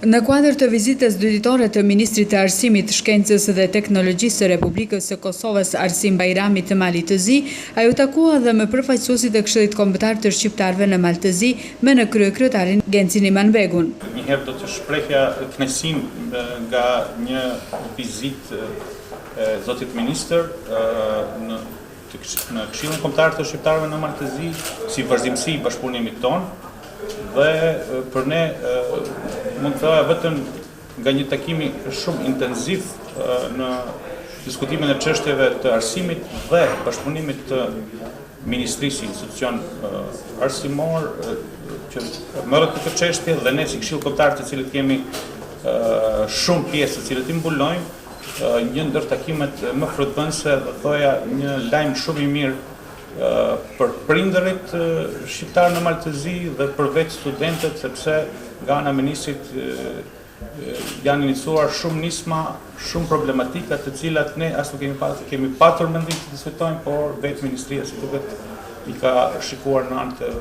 Në kuadër të vizitës dy ditore të Ministrit të Arsimit, Shkencës dhe Teknologjisë së Republikës së Kosovës Arsim Bajrami të Maltëzi, ai u takua dhe me përfaqësuesit e Këshillit Kombëtar të Shqiptarëve në Maltëzi me në krye kryetarin Gencin Imanbegun. Njëherë do të shprehja kënaqësinë nga një vizitë zotit ministër në Këshillin Kombëtar të Shqiptarëve në Maltëzi si vazhdimsi i bashkëpunimit tonë. Dhe për ne mund të thoya vetëm nga një takimi shumë intenziv në diskutimin e çështjeve të arsimit dhe bashkëpunimit të Ministrisë institucion arsimor që merret me këtë çështje dhe ne si Këshill Kombëtar të cilët kemi shumë pjesë të cilët i mbulojmë një ndër takimet më frutbënëse dhe thoya një lajm shumë i mirë për prindërit shqiptar në Maltëzi dhe për vetë studentët, sepse nga ana e ministrit janë iniciuar shumë nisma, shumë problematika të cilat ne as nuk kemi patur mendim të diskutojmë, por vetë ministria si duket i ka shikuar në anë të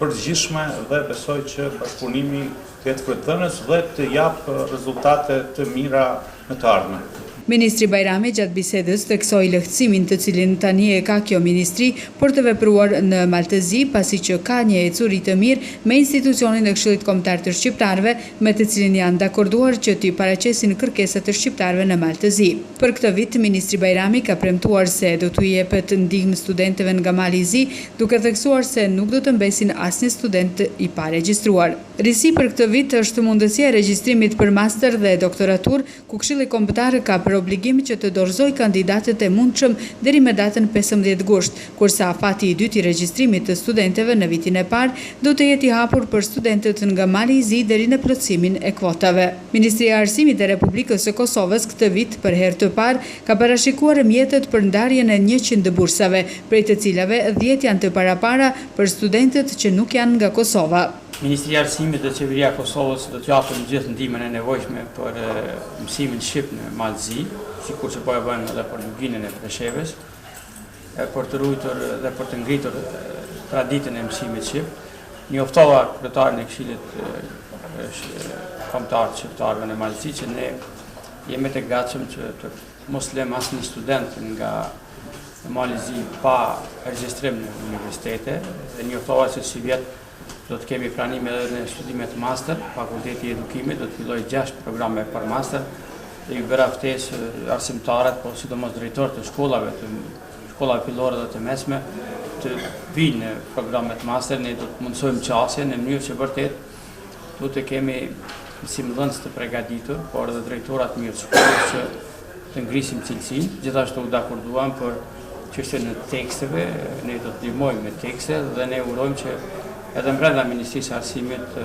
përgjithshme dhe besoj që bashkëpunimi të jetë frutëdhënës dhe të jap rezultate të mira në të ardhmen. Ministri Bajrami gjatë bisedës theksoi lehtësimin të cilin tani e ka kjo ministri për të vepruar në Maltëzi, pasi që ka një ecuri të mirë me institucionin e Këshillit Kombëtar të Shqiptarëve, me të cilin janë dakorduar që t'i paraqesin kërkesat të shqiptarëve në Maltëzi. Për këtë vit, ministri Bajrami ka premtuar se do t'u jepet ndihmë studentëve nga Mali i Zi, duke theksuar se nuk do të mbesin asnjë student i paregjistruar. Risi për këtë vit është mundësia e regjistrimit për master dhe doktoratur, ku Këshilli Kombëtar ka për obligim që të dorëzoj kandidatët e mundshëm deri me datën 15 gusht, kurse afati i dytë i regjistrimit të studentëve në vitin e parë do të jetë i hapur për studentët nga Mali i Zi deri në plotësimin e kvotave. Ministria e Arsimit e Republikës së Kosovës këtë vit për herë të parë ka parashikuar mjetet për ndarjen e 100 bursave, prej të cilave 10 janë të parapara për studentët që nuk janë nga Kosova. Ministria e Arsimit dhe Qeveria e Kosovës do të japin gjithë ndihmën e nevojshme për mësimin shqip në Maltëzi, sikur që po e bëjnë edhe për luginën e Preshevës, për të ruajtur dhe për të ngritur traditën e mësimit shqip. Njoftova kryetarin e Këshillit Kombëtar të Shqiptarëve në Maltëzi që ne jemi të gatshëm që të mos lëmë asnjë student nga Maltëzi pa regjistrim në universitete dhe njoftova se si vjet do të kemi pranim edhe në studimet master, Fakulteti i Edukimit do të fillojë 6 programe për master dhe ju bëra ftesë arsimtarët, po sidomos drejtorët të shkollave fillore dhe të mesme të vinë në programet master. Ne do të mundsojmë qasje në mënyrë që vërtet do të kemi mësimdhënës të përgatitur, por edhe drejtorat mirë të shkollës që të ngrisim cilësinë. Gjithashtu u dakorduam për çështjen e teksteve, ne do të ndihmojmë me tekste dhe ne urojmë që edhe brenda Ministrisë së Arsimit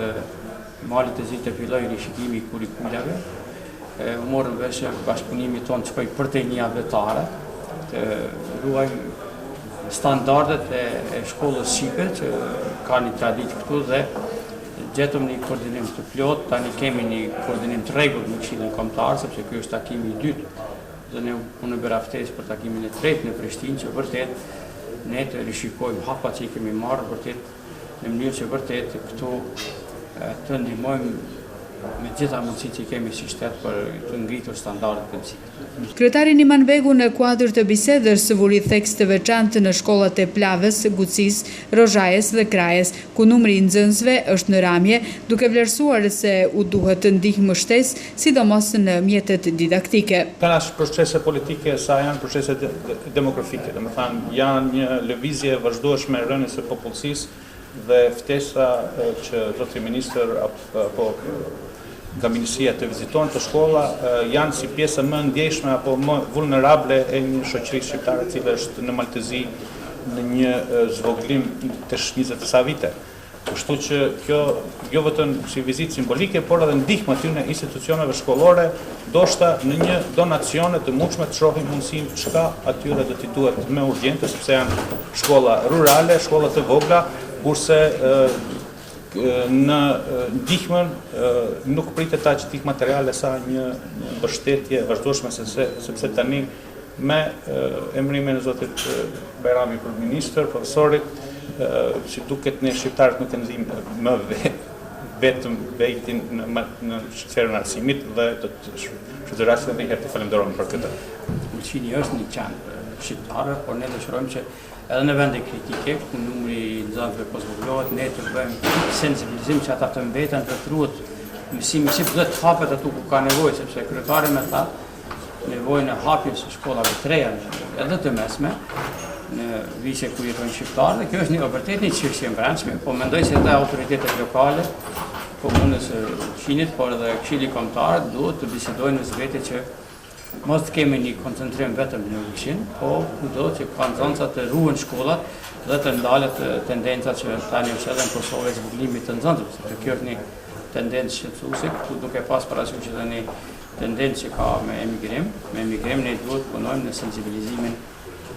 Mali të Zi të fillojë rishikimi i kurrikulave. U morëm vesh bashkëpunimi tonë shkoi për të një javë vetare, të ruajmë standardet e shkollës shqipe që ka një traditë këtu dhe gjetëm një koordinim të plot. Tani kemi një koordinim të rregullt në Këshillin Kombëtar, sepse ky është takimi i dytë dhe ne unë bëra ftesë për takimin e tretë në Prishtinë që vërtet ne të rishikojmë hapat që i kemi marrë vërtet në mënyrë që vërtet këtu të ndihmojmë me gjitha mundësitë që kemi si shtet për të ngritur standardet e mësimit. Kryetari Imanbegu në kuadër të bisedës vuri theks të veçantë në shkollat e Plavës, Gucis, Rozhajes dhe Krajes, ku numri i nxënësve është në ramje, duke vlerësuar se u duhet të ndihmë shtesë, sidomos në mjetet didaktike. Kanë as procese politike sa janë procese demografike, domethënë janë një lëvizje vazhdueshme e rënies së popullsisë dhe ftesa që zoti ministër apo nga ministria të vizitojnë të shkolla janë si pjesë më ndjeshme apo më vulnerable e një shoqërie shqiptare e cila është në Maltëzi në një zvogëlim të 20 sa vite. Kështu që kjo jo vetëm si vizitë simbolike, por edhe ndihmë aty në institucioneve shkollore, ndoshta në një donacione të mundshme të shohim mundësinë çka atyre do t'i duhet me urgjentë, sepse janë shkolla rurale, shkolla të vogla, kurse në ndihmën nuk pritet aq ndihmë materiale sa një mbështetje vazhdueshme, sepse tani me emërimin e zotit Bajrami për ministër, profesorit, si duket ne shqiptarët nuk e ndihmë më vetëm vejtin në sferën e arsimit dhe do të shfrytërasim edhe një herë të falenderojmë për këtë. Ulqini është një qenë shqiptare, por ne dëshirojmë që edhe në vende kritike, ku numri i nxënësve po zvogëlohet, ne të bëjmë sensibilizim që ata të mbeten të truhet mësimi që do të hapet aty ku ka nevojë, sepse kryetari më tha nevojën e hapjes së shkollave të reja edhe të mesme në vise ku jetojnë shqiptarë, dhe kjo është një vërtet një çështje e brendshme, po mendoj se edhe autoritetet lokale, komunës së Ulqinit, por edhe Këshilli Kombëtar duhet të bisedojnë në vetë që mos të kemi një koncentrim vetëm në Ulqin, po kudo që ka nxënësa të ruhen shkollat dhe të ndalet tendencat që tani është edhe në Kosovë zhvillimit të nxënësve, sepse kjo është një tendencë shqetësuese, ku duke pas parasysh edhe një tendencë që ka me emigrim ne duhet punojmë në sensibilizimin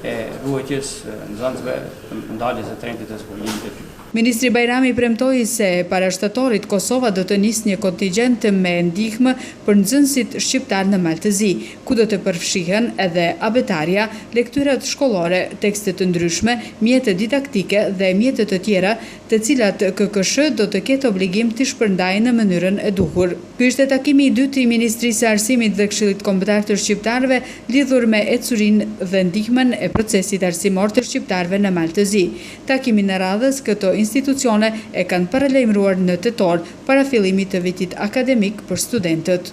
e ruajtjes nxënësve të ndaljes së trendit të zhvillimit të tyre. Ministri Bajrami premtoi se para shtatorit Kosova do të nisë një kontingjent me ndihmë për nxënësit shqiptar në Maltëzi, ku do të përfshihen edhe abetarja, lektyrat shkollore, tekste të ndryshme, mjete didaktike dhe mjete të tjera, të cilat KKSH do të ketë obligim të shpërndajnë në mënyrën e duhur. Ky ishte takimi i dytë i Ministrisë së Arsimit dhe Këshillit Kombëtar të Shqiptarëve lidhur me ecurinë dhe ndihmën e procesit arsimor të shqiptarëve në Maltëzi. Takimin e radhës këto institucione e kanë paralajmëruar në tetor para fillimit të vitit akademik për studentët.